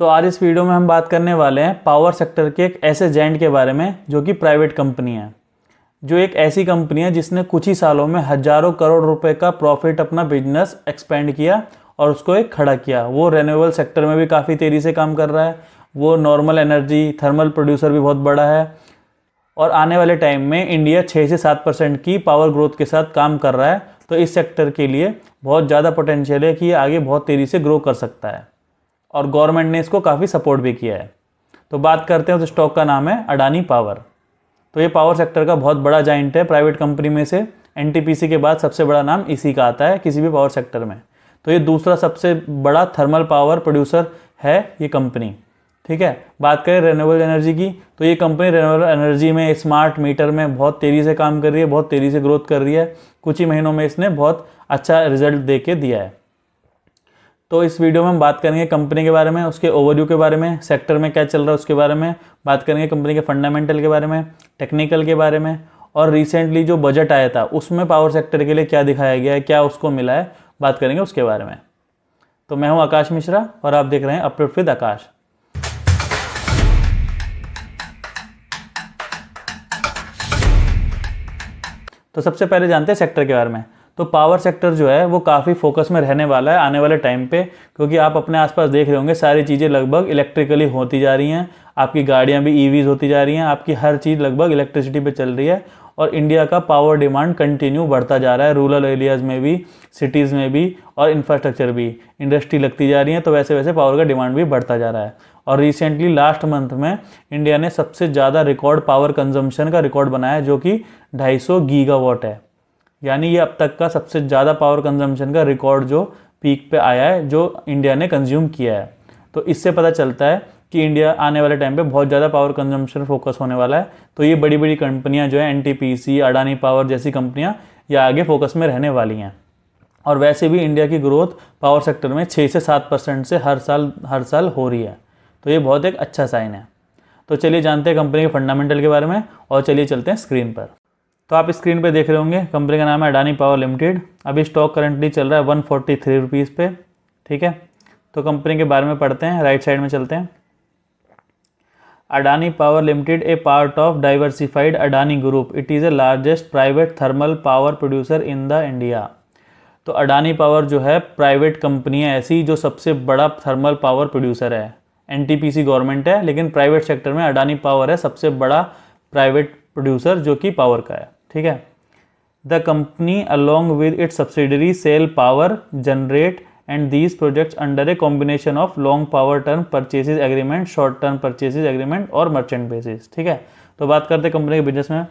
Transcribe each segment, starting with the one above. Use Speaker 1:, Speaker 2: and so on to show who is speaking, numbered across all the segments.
Speaker 1: तो आज इस वीडियो में हम बात करने वाले हैं पावर सेक्टर के एक ऐसे जायंट के बारे में जो कि प्राइवेट कंपनी है, जो एक ऐसी कंपनी है जिसने कुछ ही सालों में हजारों करोड़ रुपए का प्रॉफिट अपना बिजनेस एक्सपेंड किया और उसको एक खड़ा किया। वो रेन्यूएबल सेक्टर में भी काफ़ी तेज़ी से काम कर रहा है, वो नॉर्मल एनर्जी थर्मल प्रोड्यूसर भी बहुत बड़ा है और आने वाले टाइम में इंडिया 6 से 7% की पावर ग्रोथ के साथ काम कर रहा है। तो इस सेक्टर के लिए बहुत ज़्यादा पोटेंशियल है कि ये आगे बहुत तेज़ी से ग्रो कर सकता है और गवर्नमेंट ने इसको काफ़ी सपोर्ट भी किया है। तो बात करते हैं उस स्टॉक का नाम है अडानी पावर। तो ये पावर सेक्टर का बहुत बड़ा जाइंट है प्राइवेट कंपनी में से। एनटीपीसी के बाद सबसे बड़ा नाम इसी का आता है किसी भी पावर सेक्टर में। तो ये दूसरा सबसे बड़ा थर्मल पावर प्रोड्यूसर है ये कंपनी। ठीक है, बात करें रेन्यूएबल एनर्जी की, तो ये कंपनी रेन्यूएबल एनर्जी में स्मार्ट मीटर में बहुत तेज़ी से काम कर रही है, बहुत तेज़ी से ग्रोथ कर रही है। कुछ ही महीनों में इसने बहुत अच्छा रिजल्ट दे के दिया है। तो इस वीडियो में हम बात करेंगे कंपनी के बारे में, उसके ओवरव्यू के बारे में, सेक्टर में क्या चल रहा है उसके बारे में, बात करेंगे कंपनी के फंडामेंटल के बारे में, टेक्निकल के बारे में और रिसेंटली जो बजट आया था उसमें पावर सेक्टर के लिए क्या दिखाया गया है, क्या उसको मिला है, बात करेंगे उसके बारे में। तो मैं हूं आकाश मिश्रा और आप देख रहे हैं अपडेट विद आकाश। तो सबसे पहले जानते हैं सेक्टर के बारे में। तो पावर सेक्टर जो है वो काफ़ी फोकस में रहने वाला है आने वाले टाइम पे, क्योंकि आप अपने आसपास देख रहे होंगे सारी चीज़ें लगभग इलेक्ट्रिकली होती जा रही हैं। आपकी गाड़ियां भी ईवीज होती जा रही हैं, आपकी हर चीज़ लगभग इलेक्ट्रिसिटी पे चल रही है और इंडिया का पावर डिमांड कंटिन्यू बढ़ता जा रहा है। रूरल एरियाज़ में भी, सिटीज़ में भी और इंफ्रास्ट्रक्चर भी, इंडस्ट्री लगती जा रही है, तो वैसे वैसे पावर का डिमांड भी बढ़ता जा रहा है। और रिसेंटली लास्ट मंथ में इंडिया ने सबसे ज़्यादा रिकॉर्ड पावर कंजम्पशन का रिकॉर्ड बनाया जो कि 250 गीगावाट है। यानी ये अब तक का सबसे ज़्यादा पावर कंजम्पशन का रिकॉर्ड जो पीक पे आया है, जो इंडिया ने कंज्यूम किया है। तो इससे पता चलता है कि इंडिया आने वाले टाइम पे बहुत ज़्यादा पावर कंजम्पशन फोकस होने वाला है। तो ये बड़ी बड़ी कंपनियां जो है एनटीपीसी, अडानी पावर जैसी कंपनियां ये आगे फोकस में रहने वाली हैं। और वैसे भी इंडिया की ग्रोथ पावर सेक्टर में 6 से 7% से हर साल हो रही है। तो ये बहुत एक अच्छा साइन है। तो चलिए जानते हैं कंपनी के फंडामेंटल के बारे में और चलिए चलते हैं स्क्रीन पर। तो आप स्क्रीन पे देख रहे होंगे कंपनी का नाम है अडानी पावर लिमिटेड। अभी स्टॉक करंटली चल रहा है 143 रुपीज़ पे। ठीक है, तो कंपनी के बारे में पढ़ते हैं, राइट साइड में चलते हैं। Adani power limited A part of diversified Adani group, it is a largest private thermal power producer in the India. तो अडानी पावर जो है प्राइवेट कंपनी है ऐसी जो सबसे बड़ा थर्मल पावर प्रोड्यूसर है। एनटीपीसी गवर्नमेंट है, लेकिन प्राइवेट सेक्टर में अडानी पावर है सबसे बड़ा प्राइवेट प्रोड्यूसर जो कि पावर का है। ठीक है, the company along with its subsidiary cell power, generate and these projects under a combination of long power term purchases agreement, short term purchases agreement और मर्चेंट बेसिस। ठीक है, तो बात करते हैं कंपनी के बिजनेस में।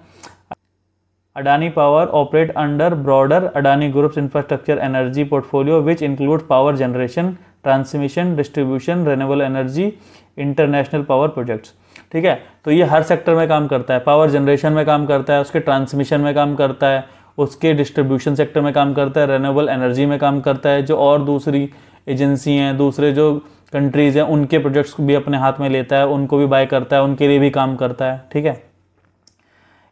Speaker 1: Adani power operate under broader Adani groups infrastructure energy portfolio which include power generation, transmission, distribution, renewable energy, international power projects. ठीक है, तो ये हर सेक्टर में काम करता है। पावर जनरेशन में काम करता है, उसके ट्रांसमिशन में काम करता है, उसके डिस्ट्रीब्यूशन सेक्टर में काम करता है, रेन्यूएबल एनर्जी में काम करता है। जो और दूसरी एजेंसी हैं, दूसरे जो कंट्रीज़ हैं, उनके प्रोजेक्ट्स भी अपने हाथ में लेता है, उनको भी बाय करता है, उनके लिए भी काम करता है। ठीक है,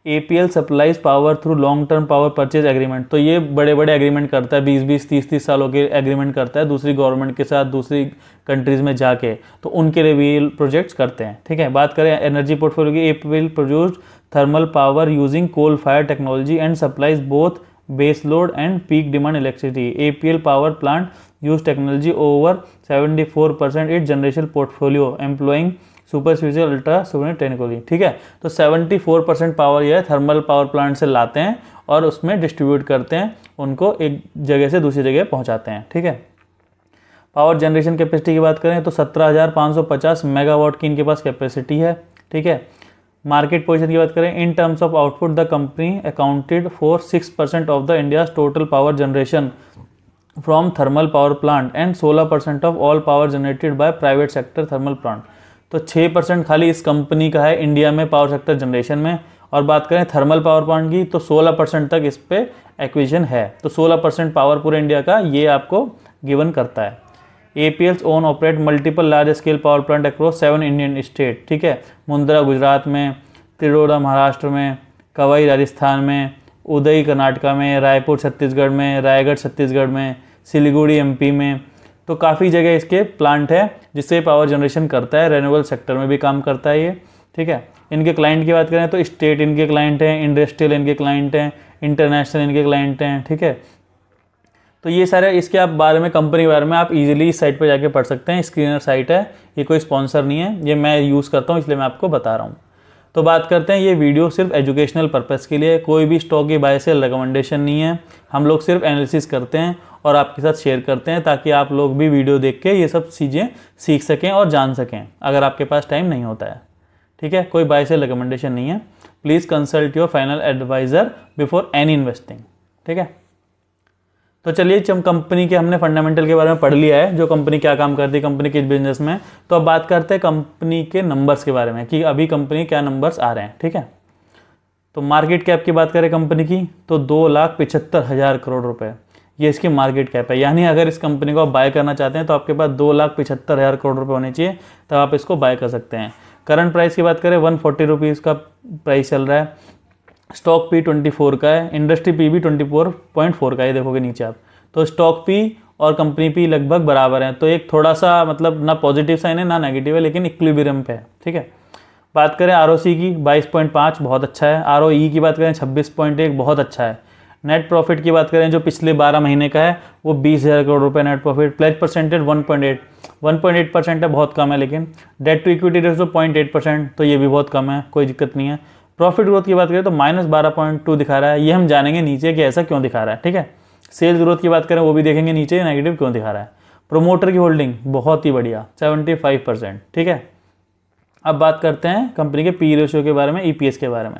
Speaker 1: APL supplies power through long term power purchase agreement. तो ये बड़े बड़े एग्रीमेंट करता है, 20-20, 30-30 सालों के एग्रीमेंट करता है दूसरी गवर्नमेंट के साथ, दूसरी कंट्रीज़ में जाके, तो उनके लिए भी प्रोजेक्ट्स करते हैं। ठीक है, बात करें एनर्जी पोर्टफोलियो की, APL produced thermal power using coal fire technology and supplies both base load and peak demand electricity. APL power plant use technology over 74% it generation portfolio employing super special ultra super technology. ठीक है, तो 74% power यह thermal power plant से लाते हैं और उसमें distribute करते हैं, उनको एक जगह से दूसरी जगह पहुंचाते हैं। ठीक है, पावर जनरेशन कैपेसिटी की बात करें तो 17,550 मेगावाट की इनके पास कैपेसिटी है। ठीक है, मार्केट पोजीशन की बात करें, in terms of output the company accounted for 6% of the India's total power generation from thermal power plant and 16% of all power generated by private sector thermal plant. तो 6% खाली इस company का है India में power sector generation में। और बात करें थर्मल पावर प्लांट की तो 16% तक इस पे एक्विजिशन है। तो 16% पावर पूरे इंडिया का ये आपको गिवन करता है। APL's own operate multiple large scale power plant across 7 Indian state. ठीक है, मुंद्रा गुजरात में, तिरोड़ा महाराष्ट्र में, कवई राजस्थान में, उदय कर्नाटका में, रायपुर छत्तीसगढ़ में, रायगढ़ छत्तीसगढ़ में, सिलीगुड़ी MP में। तो काफ़ी जगह इसके प्लांट है जिससे पावर जनरेशन करता है, रेन्यूएबल सेक्टर में भी काम करता है ये, ठीक है। इनके क्लाइंट की बात करें तो स्टेट इनके क्लाइंट हैं, इंडस्ट्रियल इनके क्लाइंट हैं, इंटरनेशनल इनके क्लाइंट हैं, ठीक है। तो ये सारे इसके आप बारे में, कंपनी के बारे में आप इजीली इस साइट पर जाके पढ़ सकते हैं। स्क्रीनर साइट है, ये कोई स्पॉन्सर नहीं है, ये मैं यूज़ करता हूँ इसलिए मैं आपको बता रहा हूँ। तो बात करते हैं, ये वीडियो सिर्फ एजुकेशनल पर्पज़ के लिए, कोई भी स्टॉक की बाय सेल रिकमेंडेशन नहीं है। हम लोग सिर्फ एनालिसिस करते हैं और आपके साथ शेयर करते हैं ताकि आप लोग भी वीडियो देख के ये सब चीज़ें सीख सकें और जान सकें अगर आपके पास टाइम नहीं होता है, ठीक है। कोई बाय सेल रिकमेंडेशन नहीं है। Please consult your final advisor before any investing, ठीक है। तो चलिए, जब कंपनी के हमने फंडामेंटल के बारे में पढ़ लिया है, जो कंपनी क्या काम करती है, कंपनी किस बिजनेस में, तो अब बात करते हैं कंपनी के नंबर्स के बारे में कि अभी कंपनी क्या नंबर्स आ रहे हैं, ठीक है। तो मार्केट कैप की बात करें कंपनी की तो 2,75,000 करोड़ रुपए ये इसकी मार्केट कैप है। यानी अगर इस कंपनी को आप बाय करना चाहते हैं तो आपके पास 2,75,000 करोड़ रुपए होने चाहिए, तब आप इसको बाय कर सकते हैं। करंट प्राइस की बात करें 140 रुपीज़ का प्राइस चल रहा है। स्टॉक पी 24 का है, इंडस्ट्री पी भी 24.4 का है, देखोगे नीचे आप। तो स्टॉक पी और कंपनी पी लगभग बराबर हैं, तो एक थोड़ा सा मतलब ना पॉजिटिव साइन है ना नेगेटिव है, लेकिन इक्विलिब्रियम पे है, ठीक है। बात करें आरओसी की 22.5 बहुत अच्छा है। आरओई की बात करें 26.1 बहुत अच्छा है। नेट प्रॉफिट की बात करें जो पिछले 12 महीने का है वो 20,000 करोड़ रुपए नेट प्रॉफिट। प्लेज परसेंटेज 1.8% है, बहुत कम है। लेकिन डेट टू इक्विटी रेशो 0.8%, तो ये भी बहुत कम है, कोई दिक्कत नहीं है। प्रॉफिट ग्रोथ की बात करें तो -12.2 दिखा रहा है, ये हम जानेंगे नीचे कि ऐसा क्यों दिखा रहा है, ठीक है। सेल्स ग्रोथ की बात करें वो भी देखेंगे नीचे नेगेटिव क्यों दिखा रहा है। प्रोमोटर की होल्डिंग बहुत ही बढ़िया 75%, ठीक है। अब बात करते हैं कंपनी के पी रेशियो के बारे में, ईपीएस के बारे में।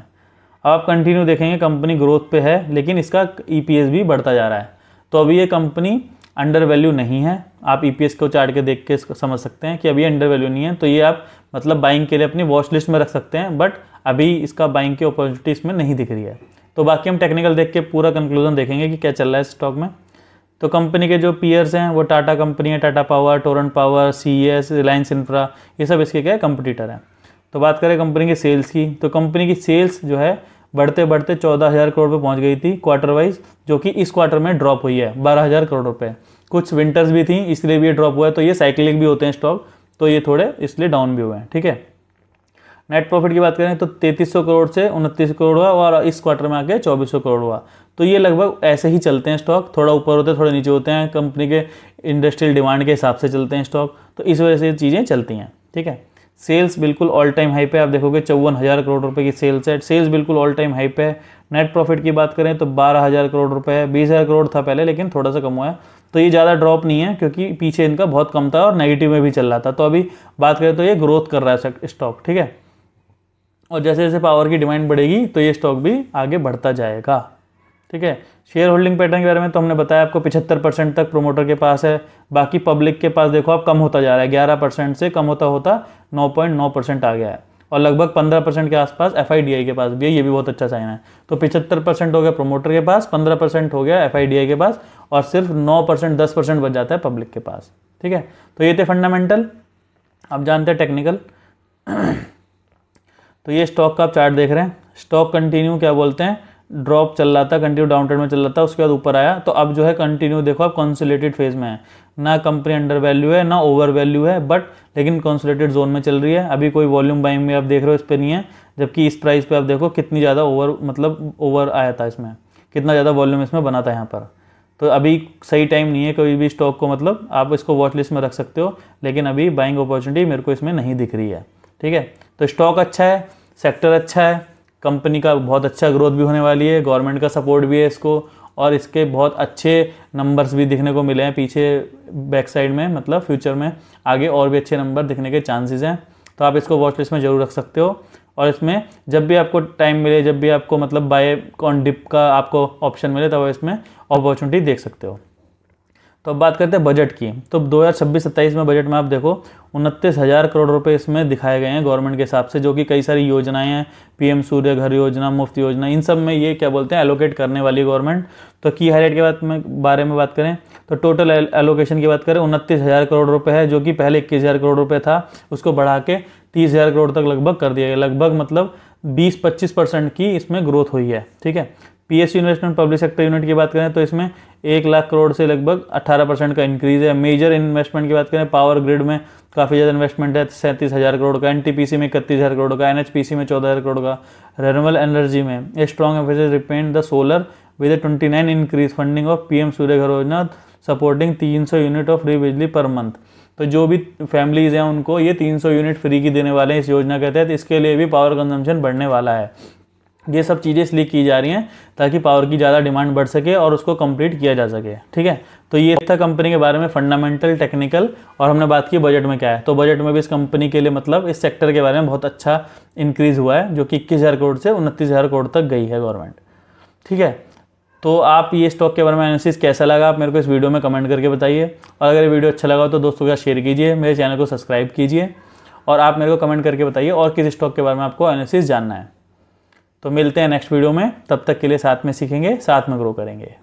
Speaker 1: अब आप कंटिन्यू देखेंगे कंपनी ग्रोथ पे है लेकिन इसका ईपीएस भी बढ़ता जा रहा है। तो अभी ये कंपनी अंडर वैल्यू नहीं है। आप ईपीएस को चार्ट के देख के समझ सकते हैं कि अभी अंडर वैल्यू नहीं है, तो ये आप मतलब बाइंग के लिए अपनी वॉच लिस्ट में रख सकते हैं, बट अभी इसका बाइंग की अपॉर्चुनिटी इसमें नहीं दिख रही है। तो बाकी हम टेक्निकल देख के पूरा कंक्लूजन देखेंगे कि क्या चल रहा है स्टॉक में। तो कंपनी के जो पीयर्स हैं वो टाटा कंपनी है, Tata power, Torrent power, CES, Reliance infra, ये सब इसके क्या कंपटीटर हैं। तो बात करें कंपनी की सेल्स की, तो कंपनी की सेल्स जो है बढ़ते बढ़ते 14,000 करोड़ पे पहुंच गई थी क्वार्टर वाइज, जो कि इस क्वार्टर में ड्रॉप हुई है 12,000 करोड़ रुपए। कुछ विंटर्स भी थी इसलिए भी ये ड्रॉप हुआ है, तो ये साइक्लिक भी होते हैं स्टॉक, तो ये थोड़े इसलिए डाउन भी हुए हैं, ठीक है। नेट प्रॉफिट की बात करें तो 3300 करोड़ से 29 करोड़ हुआ और इस क्वार्टर में आके 2400 करोड़ हुआ। तो ये लगभग ऐसे ही चलते हैं स्टॉक, थोड़ा ऊपर होते हैं थोड़े नीचे होते हैं, कंपनी के इंडस्ट्रियल डिमांड के हिसाब से चलते हैं स्टॉक, तो इस वजह से ये चीज़ें चलती हैं, ठीक है। सेल्स बिल्कुल ऑल टाइम हाई पे, आप देखोगे 54,000 करोड़ रुपए की सेल्स है, सेल्स बिल्कुल ऑल टाइम हाई पे है। नेट प्रॉफिट की बात करें तो 12,000 करोड़ रुपए है, 20,000 करोड़ था पहले लेकिन थोड़ा सा कम हुआ है, तो ये ज़्यादा ड्रॉप नहीं है क्योंकि पीछे इनका बहुत कम था और नेगेटिव में भी चल रहा था। तो अभी बात करें तो ये ग्रोथ कर रहा है स्टॉक, ठीक है। और जैसे जैसे पावर की डिमांड बढ़ेगी तो ये स्टॉक भी आगे बढ़ता जाएगा, ठीक है। शेयर होल्डिंग पैटर्न के बारे में तो हमने बताया आपको 75% तक प्रोमोटर के पास है, बाकी पब्लिक के पास देखो आप कम होता जा रहा है, 11% से कम होता होता 9.9% आ गया है, और लगभग 15% के आसपास एफआईडीआई के पास भी है, ये भी बहुत अच्छा साइन है। तो 75% हो गया प्रोमोटर के पास, 15% हो गया एफआईडीआई के पास, और सिर्फ 9% 10% बच जाता है पब्लिक के पास, ठीक है। तो ये थे फंडामेंटल। अब जानते हैं टेक्निकल। तो ये स्टॉक का आप चार्ट देख रहे हैं, स्टॉक कंटिन्यू क्या बोलते हैं ड्रॉप चल रहा था, कंटिन्यू डाउन ट्रेंड में चल रहा था, उसके बाद ऊपर आया, तो अब जो है कंटिन्यू देखो आप कंसोलिडेटेड फेज में है, ना कंपनी अंडर वैल्यू है ना ओवर वैल्यू है, बट लेकिन कंसोलिडेटेड जोन में चल रही है। अभी कोई वॉल्यूम बाइंग में आप देख रहे हो इस पर नहीं है, जबकि इस प्राइस पे आप देखो कितनी ज़्यादा ओवर आया था, इसमें कितना ज़्यादा वॉल्यूम इसमें बना था यहाँ पर। तो अभी सही टाइम नहीं है कोई भी स्टॉक को, मतलब आप इसको वॉच लिस्ट में रख सकते हो, लेकिन अभी बाइंग अपॉर्चुनिटी मेरे को इसमें नहीं दिख रही है, ठीक है। तो स्टॉक अच्छा है, सेक्टर अच्छा है, कंपनी का बहुत अच्छा ग्रोथ भी होने वाली है, गवर्नमेंट का सपोर्ट भी है इसको, और इसके बहुत अच्छे नंबर्स भी दिखने को मिले हैं पीछे बैक साइड में, मतलब फ्यूचर में आगे और भी अच्छे नंबर दिखने के चांसेस हैं। तो आप इसको वॉच लिस्ट में ज़रूर रख सकते हो, और इसमें जब भी आपको टाइम मिले, जब भी आपको मतलब बाय ऑन डिप का आपको ऑप्शन मिले, तब इसमें अपॉर्चुनिटी देख सकते हो। तो अब बात करते हैं बजट की। तो 2026-27 में बजट में आप देखो 29,000 करोड़ रुपए इसमें दिखाए गए हैं गवर्नमेंट के हिसाब से, जो कि कई सारी योजनाएं हैं, पीएम सूर्य घर योजना, मुफ्त योजना, इन सब में ये क्या बोलते हैं एलोकेट करने वाली गवर्नमेंट। तो की हाईलाइट के बारे में बात करें तो टोटल एलोकेशन की बात करें 29,000 करोड़ रुपये है, जो कि पहले 21,000 करोड़ रुपये था, उसको बढ़ा के 30,000 करोड़ तक लगभग कर दिया गया, लगभग मतलब 20-25% की इसमें ग्रोथ हुई है, ठीक है। PSU investment public sector unit की बात करें तो इसमें 1 लाख करोड़ से लगभग 18% का इंक्रीज़ है। मेजर इन्वेस्टमेंट की बात करें, पावर ग्रिड में काफ़ी ज़्यादा इन्वेस्टमेंट है, 37,000 करोड़ का, एनटीपीसी में 31,000 करोड़ का, एनएचपीसी में 14,000 करोड़ का, रेन्यूएबल एनर्जी में ए स्ट्रॉन्ग एम्फेसिस रिपेंड the solar with 29 increase funding of PM Surya Ghar Yojana supporting 300 unit of free बिजली पर मंथ। तो जो भी फैमिलीज़ हैं उनको ये 300 यूनिट फ्री की देने वाले हैं इस योजना के तहत। इसके लिए भी पावर कंजम्पशन बढ़ने वाला है। ये सब चीज़ें इसलिए की जा रही हैं ताकि पावर की ज़्यादा डिमांड बढ़ सके और उसको कंप्लीट किया जा सके। ठीक है, तो ये था कंपनी के बारे में फंडामेंटल, टेक्निकल, और हमने बात की बजट में क्या है। तो बजट में भी इस कंपनी के लिए मतलब इस सेक्टर के बारे में बहुत अच्छा इंक्रीज़ हुआ है, जो कि 21,000 करोड़ से 29,000 करोड़ तक गई है गवर्नमेंट। ठीक है, तो आप ये स्टॉक के बारे में एनालिसिस कैसा लगा आप मेरे को इस वीडियो में कमेंट करके बताइए, और अगर ये वीडियो अच्छा लगा तो दोस्तों के साथ शेयर कीजिए, मेरे चैनल को सब्सक्राइब कीजिए, और आप मेरे को कमेंट करके बताइए और किस स्टॉक के बारे में आपको एनालिसिस जानना है। तो मिलते हैं नेक्स्ट वीडियो में, तब तक के लिए साथ में सीखेंगे, साथ में ग्रो करेंगे।